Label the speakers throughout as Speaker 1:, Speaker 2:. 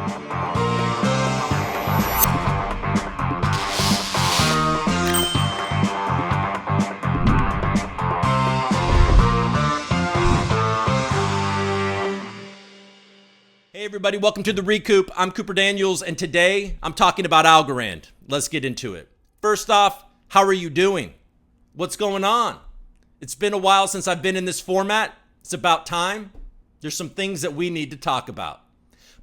Speaker 1: Hey everybody, welcome to the ReCoop. I'm Cooper Daniels, and today I'm talking about Algorand. Let's get into it. First off, how are you doing? What's going on? It's been a while since I've been in this format. It's about time. There's some things that we need to talk about.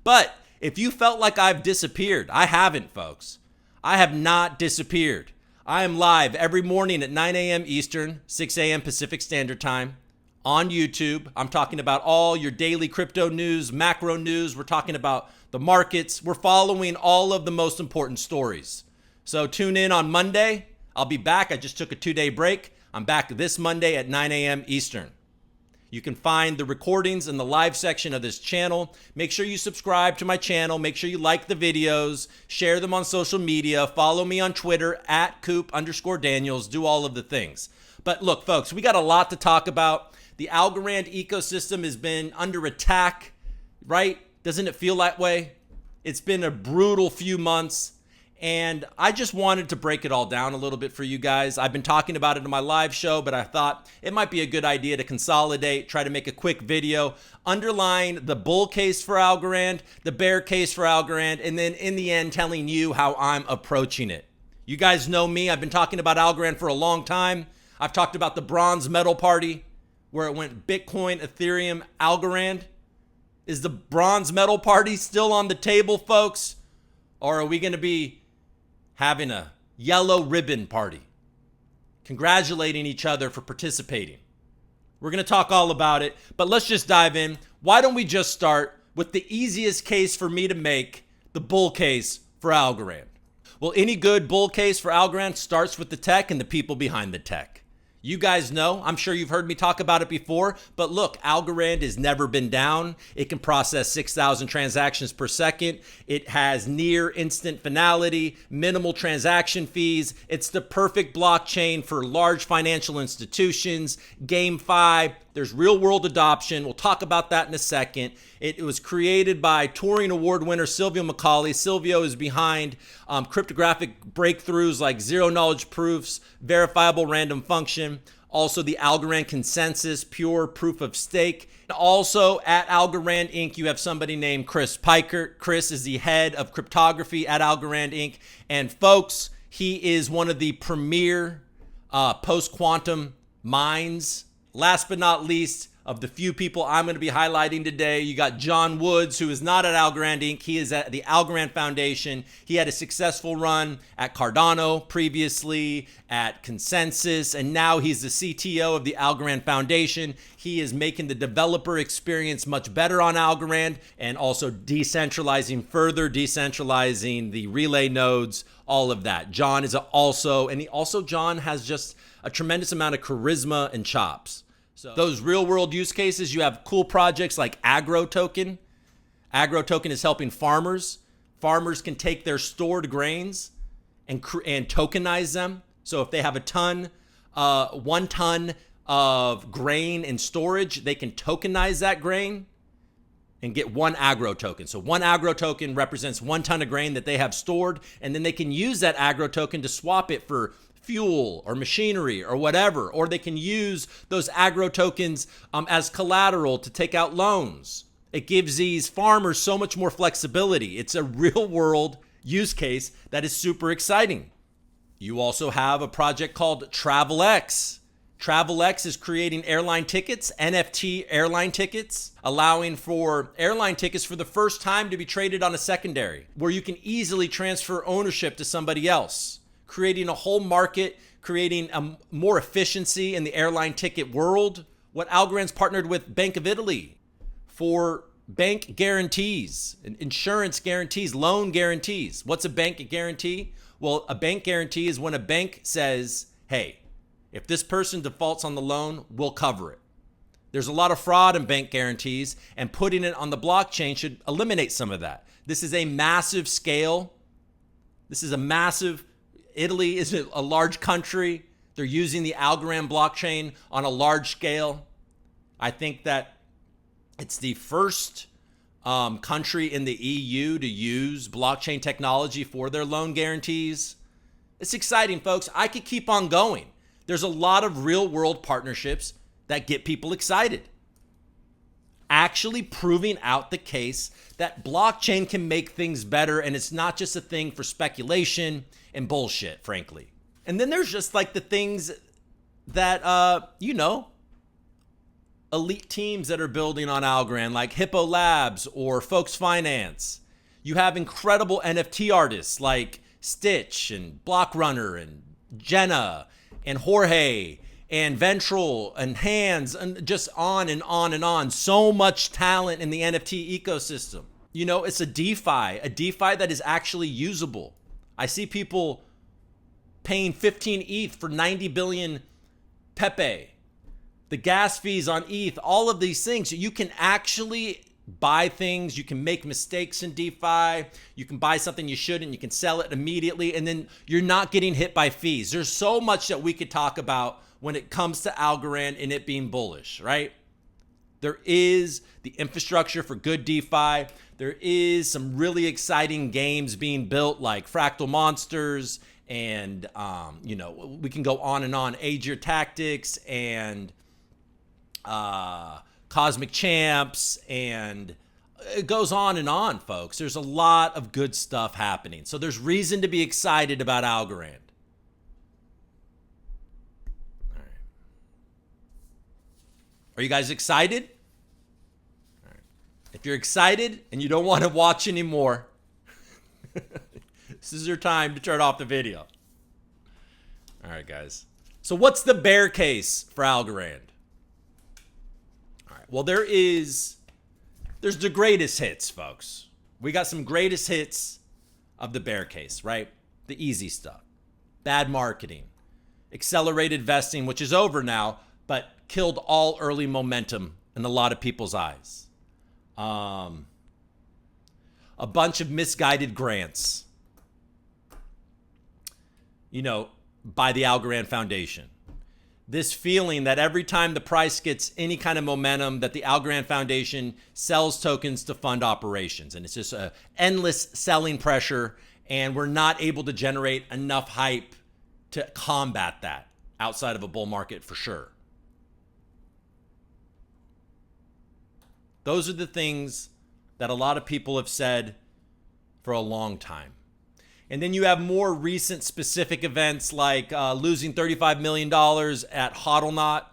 Speaker 1: But if you felt like I've disappeared, I haven't, folks. I have not disappeared. I am live every morning at 9 a.m. Eastern, 6 a.m. Pacific Standard Time on YouTube. I'm talking about all your daily crypto news, macro news. We're talking about the markets. We're following all of the most important stories. So tune in on Monday. I'll be back. I just took a 2-day break. I'm back this Monday at 9 a.m. Eastern. You can find the recordings in the live section of this channel. Make sure you subscribe to my channel. Make sure you like the videos, share them on social media, follow me on Twitter at Coop_Daniels, do all of the things. But look, folks, we got a lot to talk about. The Algorand ecosystem has been under attack, right? Doesn't it feel that way? It's been a brutal few months, and I just wanted to break it all down a little bit for you guys. I've been talking about it in my live show, but I thought it might be a good idea to consolidate, try to make a quick video, underline the bull case for Algorand, the bear case for Algorand, and then in the end, telling you how I'm approaching it. You guys know me. I've been talking about Algorand for a long time. I've talked about the bronze medal party, where it went Bitcoin, Ethereum, Algorand. Is the bronze medal party still on the table, folks? Or are we going to be having a yellow ribbon party, congratulating each other for participating? We're going to talk all about it, but let's just dive in. Why don't we just start with the easiest case for me to make, the bull case for Algorand? Well, any good bull case for Algorand starts with the tech and the people behind the tech. You guys know, I'm sure you've heard me talk about it before, but look, Algorand has never been down. It can process 6,000 transactions per second. It has near instant finality, minimal transaction fees. It's the perfect blockchain for large financial institutions, GameFi. There's real world adoption. We'll talk about that in a second. It was created by Turing Award winner Silvio Macaulay. Silvio is behind cryptographic breakthroughs like zero knowledge proofs, verifiable random function, also the Algorand consensus, pure proof of stake. Also at AlgoRANT Inc., you have somebody named Chris Pikert. Chris is the head of cryptography at AlgoRANT Inc. And folks, he is one of the premier post-quantum minds. Last but not least, of the few people I'm going to be highlighting today, you got John Woods, who is not at AlgoRand Inc. He is at the AlgoRANT Foundation. He had a successful run at Cardano, previously at Consensus, and now he's the CTO of the AlgoRANT Foundation. He is making the developer experience much better on AlgoRANT and also decentralizing the relay nodes, all of that. John is John has just a tremendous amount of charisma and chops. So those real world use cases, you have cool projects like AgroToken. AgroToken is helping farmers. Farmers can take their stored grains and tokenize them. So if they have 1 ton of grain in storage, they can tokenize that grain and get 1 AgroToken. So 1 AgroToken represents 1 ton of grain that they have stored, and then they can use that AgroToken to swap it for fuel or machinery or whatever, or they can use those AgroTokens as collateral to take out loans. It gives these farmers so much more flexibility. It's a real world use case that is super exciting. You also have a project called TravelX. TravelX is creating airline tickets, NFT airline tickets, allowing for airline tickets for the first time to be traded on a secondary, where you can easily transfer ownership to somebody else, creating a whole market, creating more efficiency in the airline ticket world. What Algorand's partnered with Bank of Italy for bank guarantees, insurance guarantees, loan guarantees. What's a bank guarantee? Well, a bank guarantee is when a bank says, hey, if this person defaults on the loan, we'll cover it. There's a lot of fraud in bank guarantees, and putting it on the blockchain should eliminate some of that. This is a massive scale. Italy is a large country. They're using the Algorand blockchain on a large scale. I think that it's the first country in the EU to use blockchain technology for their loan guarantees. It's exciting, folks. I could keep on going. There's a lot of real world partnerships that get people excited. Actually proving out the case that blockchain can make things better, and it's not just a thing for speculation and bullshit, frankly. And then there's just like the things that, elite teams that are building on Algorand, like Hippo Labs or Folks Finance. You have incredible NFT artists like Stitch and Blockrunner and Jenna and Jorge and Ventral and Hands, and just on and on and on. So much talent in the NFT ecosystem. It's a DeFi that is actually usable. I see people paying 15 ETH for 90 billion Pepe. The gas fees on ETH, all of these things. You can actually buy things. You can make mistakes in DeFi. You can buy something you shouldn't. You can sell it immediately, and then you're not getting hit by fees. There's so much that we could talk about when it comes to Algorand and it being bullish, right? There is the infrastructure for good DeFi. There is some really exciting games being built like Fractal Monsters, and we can go on and on. Age Your Tactics and Cosmic Champs, and it goes on and on, folks. There's a lot of good stuff happening. So there's reason to be excited about Algorand. All right. Are you guys excited? All right. If you're excited and you don't want to watch anymore, this is your time to turn off the video. All right, guys. So what's the bear case for Algorand? Well, there's the greatest hits, folks. We got some greatest hits of the bear case, right? The easy stuff. Bad marketing. Accelerated vesting, which is over now, but killed all early momentum in a lot of people's eyes. A bunch of misguided grants, by the Algorand Foundation. This feeling that every time the price gets any kind of momentum, that the Algorand Foundation sells tokens to fund operations. And it's just a endless selling pressure, and we're not able to generate enough hype to combat that outside of a bull market for sure. Those are the things that a lot of people have said for a long time. And then you have more recent specific events like losing $35 million at HODLNOT.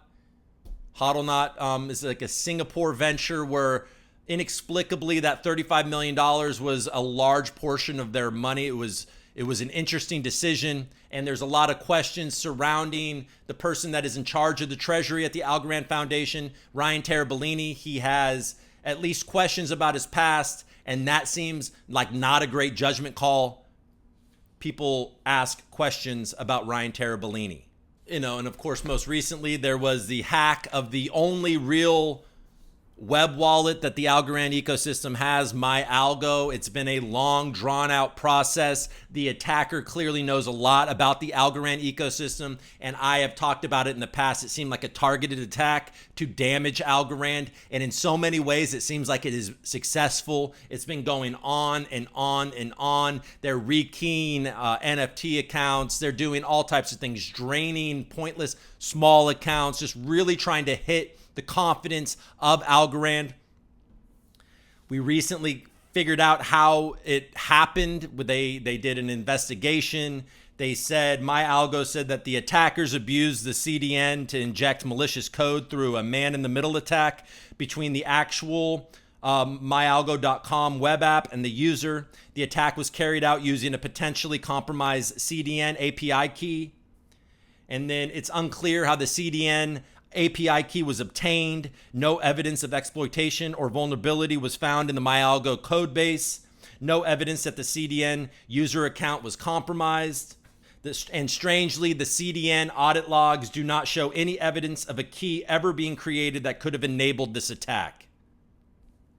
Speaker 1: HODLNOT is like a Singapore venture where inexplicably that $35 million was a large portion of their money. It was an interesting decision, and there's a lot of questions surrounding the person that is in charge of the treasury at the Algorand Foundation, Ryan Terabellini. He has at least questions about his past, and that seems like not a great judgment call. People ask questions about Ryan Terabellini. And of course, most recently, there was the hack of the only real web wallet that the Algorand ecosystem has, MyAlgo. It's been a long, drawn-out process. The attacker clearly knows a lot about the Algorand ecosystem, and I have talked about it in the past. It seemed like a targeted attack to damage Algorand, and in so many ways, it seems like it is successful. It's been going on and on and on. They're rekeying NFT accounts. They're doing all types of things, draining pointless small accounts, just really trying to hit the confidence of Algorand. We recently figured out how it happened. They did an investigation. They said, MyAlgo said that the attackers abused the CDN to inject malicious code through a man-in-the-middle attack between the actual myalgo.com web app and the user. The attack was carried out using a potentially compromised CDN API key. And then it's unclear how the CDN API key was obtained. No evidence of exploitation or vulnerability was found in the MyAlgo code base. No evidence that the CDN user account was compromised. And strangely, the CDN audit logs do not show any evidence of a key ever being created that could have enabled this attack.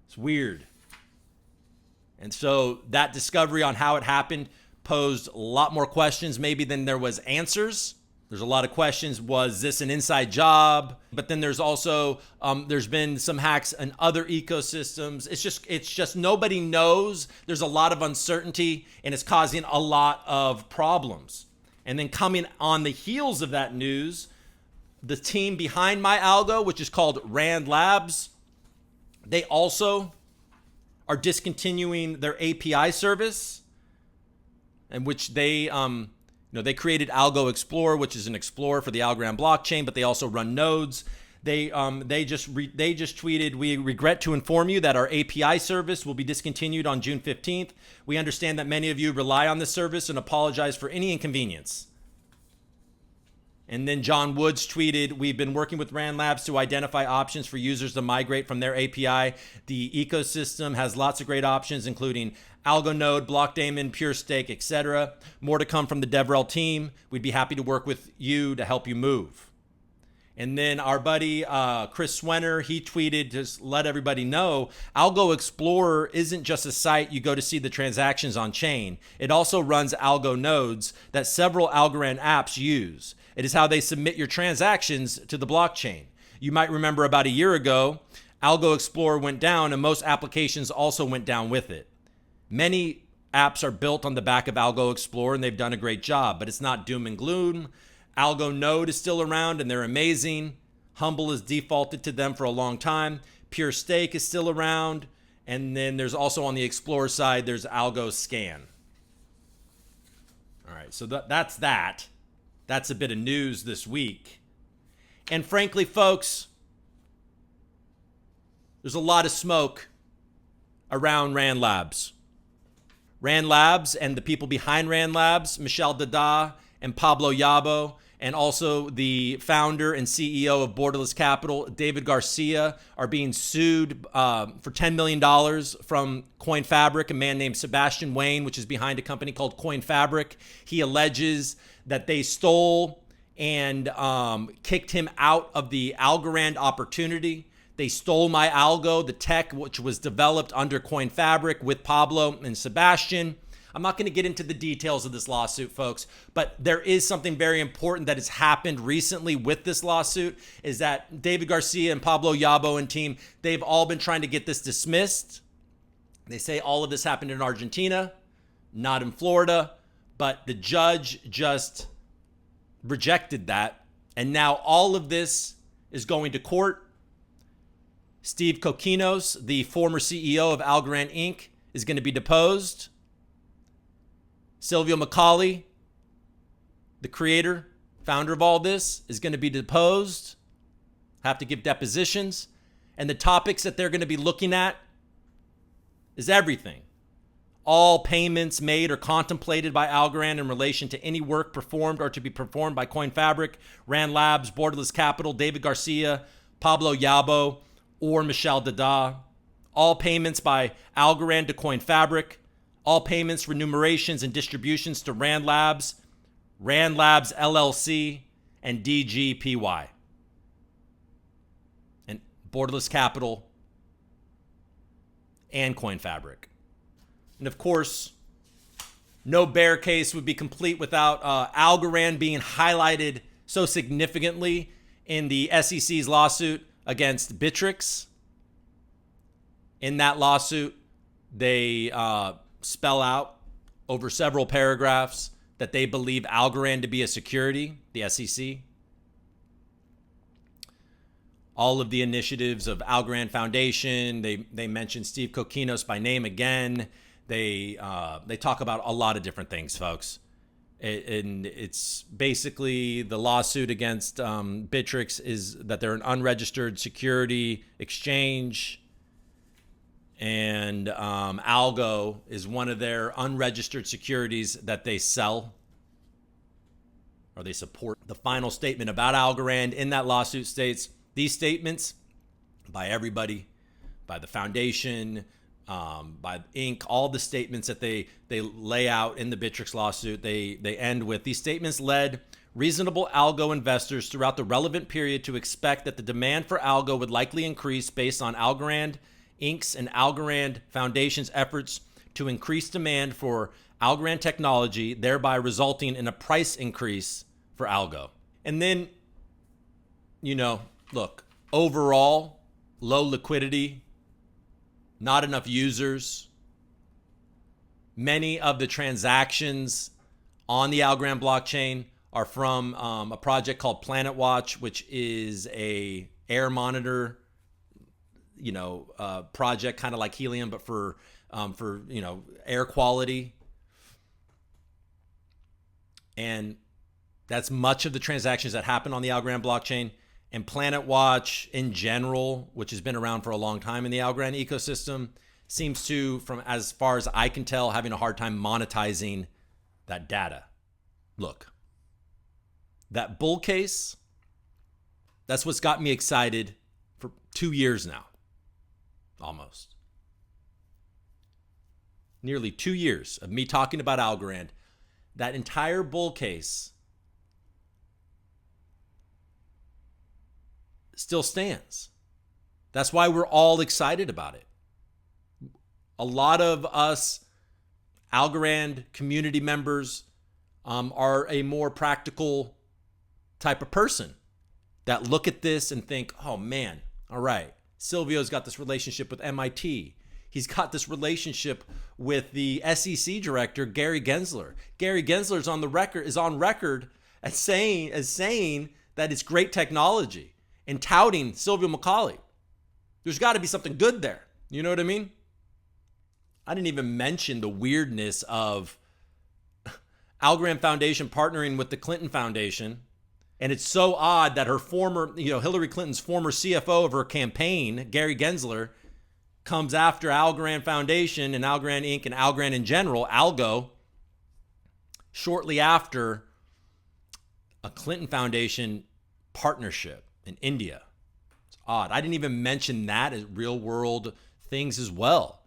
Speaker 1: It's weird. And so that discovery on how it happened posed a lot more questions maybe than there was answers. There's a lot of questions. Was this an inside job? But then there's also, there's been some hacks in other ecosystems. It's just nobody knows. There's a lot of uncertainty and it's causing a lot of problems. And then coming on the heels of that news, the team behind MyAlgo, which is called Rand Labs, they also are discontinuing their API service, in which they, they created Algo Explorer, which is an explorer for the Algorand blockchain, but they also run nodes. They just tweeted, "We regret to inform you that our API service will be discontinued on June 15th. We understand that many of you rely on this service and apologize for any inconvenience." And then John Woods tweeted, "We've been working with Rand Labs to identify options for users to migrate from their API. The ecosystem has lots of great options, including Algo Node, Blockdaemon, Pure Stake, etc. More to come from the DevRel team. We'd be happy to work with you to help you move." And then our buddy Chris Swenner, he tweeted to let everybody know, Algo Explorer isn't just a site you go to see the transactions on chain. It also runs Algo nodes that several Algorand apps use. It is how they submit your transactions to the blockchain. You might remember about a year ago, Algo Explorer went down and most applications also went down with it. Many apps are built on the back of Algo Explorer and they've done a great job, but it's not doom and gloom. Algo Node is still around and they're amazing. Humble has defaulted to them for a long time. Pure Stake is still around. And then there's also on the Explorer side, there's Algo Scan. All right, so that's that. That's a bit of news this week. And frankly, folks, there's a lot of smoke around Rand Labs. Rand Labs and the people behind Rand Labs, Michel Dada and Pablo Yabo, and also the founder and CEO of Borderless Capital, David Garcia, are being sued for $10 million from CoinFabric, a man named Sebastian Wayne, which is behind a company called CoinFabric. He alleges that they stole and kicked him out of the Algorand opportunity. They stole MyAlgo, the tech which was developed under CoinFabric with Pablo and Sebastian. I'm not going to get into the details of this lawsuit, folks, but there is something very important that has happened recently with this lawsuit, is that David Garcia and Pablo Yabo and team, they've all been trying to get this dismissed. They say all of this happened in Argentina, not in Florida, but the judge just rejected that. And now all of this is going to court. Steve Kokinos, the former CEO of AlgoRANT Inc., is going to be deposed. Silvio Macaulay, the creator, founder of all this, is going to be deposed, have to give depositions. And the topics that they're going to be looking at is everything. All payments made or contemplated by Algorand in relation to any work performed or to be performed by CoinFabric, Rand Labs, Borderless Capital, David Garcia, Pablo Yabo, or Michel Dada. All payments by Algorand to CoinFabric. All payments, remunerations, and distributions to Rand Labs LLC, and DGPY. And Borderless Capital and CoinFabric. And of course, no bear case would be complete without Algorand being highlighted so significantly in the SEC's lawsuit against Bittrex. In that lawsuit, they spell out over several paragraphs that they believe Algorand to be a security, the SEC. All of the initiatives of Algorand Foundation, they mention Steve Kokinos by name again. They talk about a lot of different things, folks. And it's basically the lawsuit against Bittrex is that they're an unregistered security exchange. And ALGO is one of their unregistered securities that they sell or they support. The final statement about Algorand in that lawsuit states, these statements by everybody, by the foundation, by Inc., all the statements that they lay out in the Bittrex lawsuit, they end with, these statements led reasonable Algo investors throughout the relevant period to expect that the demand for Algo would likely increase based on Algorand Inc.'s and Algorand Foundation's efforts to increase demand for Algorand technology, thereby resulting in a price increase for Algo. And then, look, overall, low liquidity, not enough users. Many of the transactions on the Algorand blockchain are from a project called Planet Watch, which is a air monitor, project, kind of like Helium, but for air quality. And that's much of the transactions that happen on the Algorand blockchain. And Planet Watch in general, which has been around for a long time in the Algorand ecosystem, seems to, from as far as I can tell, having a hard time monetizing that data. Look, that bull case, that's what's got me excited for 2 years now, almost. Nearly 2 years of me talking about Algorand. That entire bull case still stands. That's why we're all excited about it. A lot of us Algorand community members are a more practical type of person that look at this and think, oh man, all right, Silvio's got this relationship with MIT. He's got this relationship with the SEC director, Gary Gensler. Gary Gensler is on record as saying that it's great technology and touting Silvio McCauley. There's got to be something good there. You know what I mean? I didn't even mention the weirdness of Algorand Foundation partnering with the Clinton Foundation. And it's so odd that her former, Hillary Clinton's former CFO of her campaign, Gary Gensler, comes after Algorand Foundation and Algorand Inc. and Algorand in general, ALGO, shortly after a Clinton Foundation partnership in India. It's odd. I didn't even mention that as real world things as well.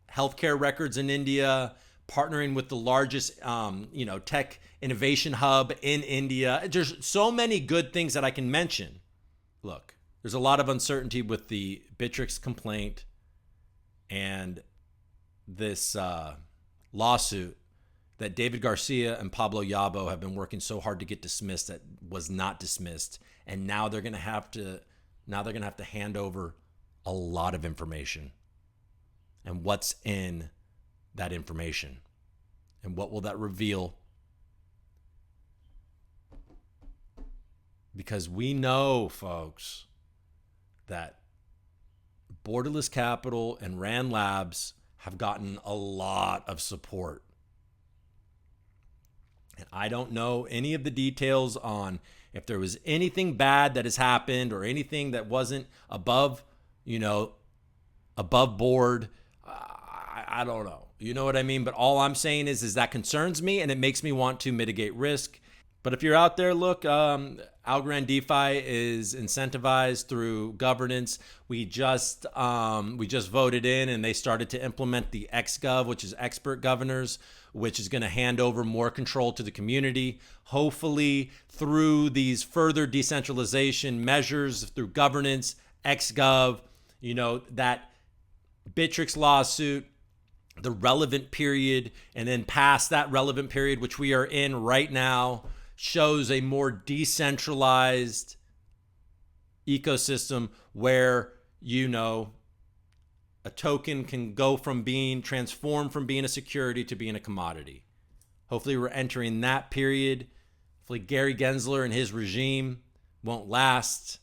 Speaker 1: Healthcare records in India, partnering with the largest, tech innovation hub in India. There's so many good things that I can mention. Look, there's a lot of uncertainty with the Bittrex complaint and this lawsuit that David Garcia and Pablo Yabo have been working so hard to get dismissed that was not dismissed, and now they're going to have to hand over a lot of information. And what's in that information? And what will that reveal? Because we know, folks, that Borderless Capital and Rand Labs have gotten a lot of support. And I don't know any of the details on if there was anything bad that has happened or anything that wasn't above board. I don't know. You know what I mean? But all I'm saying is that concerns me and it makes me want to mitigate risk. But if you're out there, look, Algorand DeFi is incentivized through governance. We just voted in and they started to implement the XGov, which is expert governors, which is going to hand over more control to the community. Hopefully through these further decentralization measures, through governance, XGov, that Bittrex lawsuit, the relevant period, and then past that relevant period, which we are in right now, shows a more decentralized ecosystem where, a token can go from being transformed from being a security to being a commodity. Hopefully we're entering that period. Hopefully Gary Gensler and his regime won't last,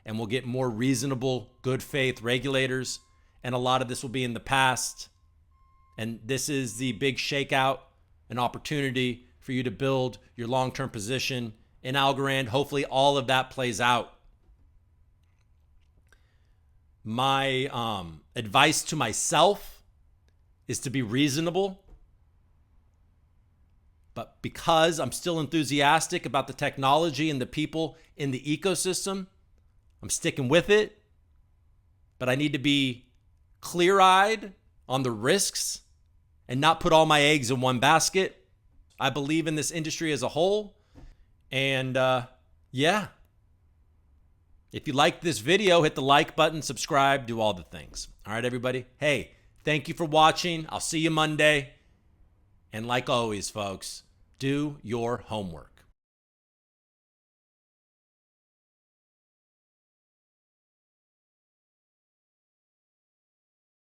Speaker 1: and we'll get more reasonable, good faith regulators. And a lot of this will be in the past. And this is the big shakeout, an opportunity for you to build your long-term position in Algorand. Hopefully all of that plays out. My advice to myself is to be reasonable. But because I'm still enthusiastic about the technology and the people in the ecosystem, I'm sticking with it. But I need to be clear-eyed on the risks and not put all my eggs in one basket. I believe in this industry as a whole. And if you like this video, hit the like button, subscribe, do all the things. All right, everybody. Hey, thank you for watching. I'll see you Monday. And like always, folks, do your homework.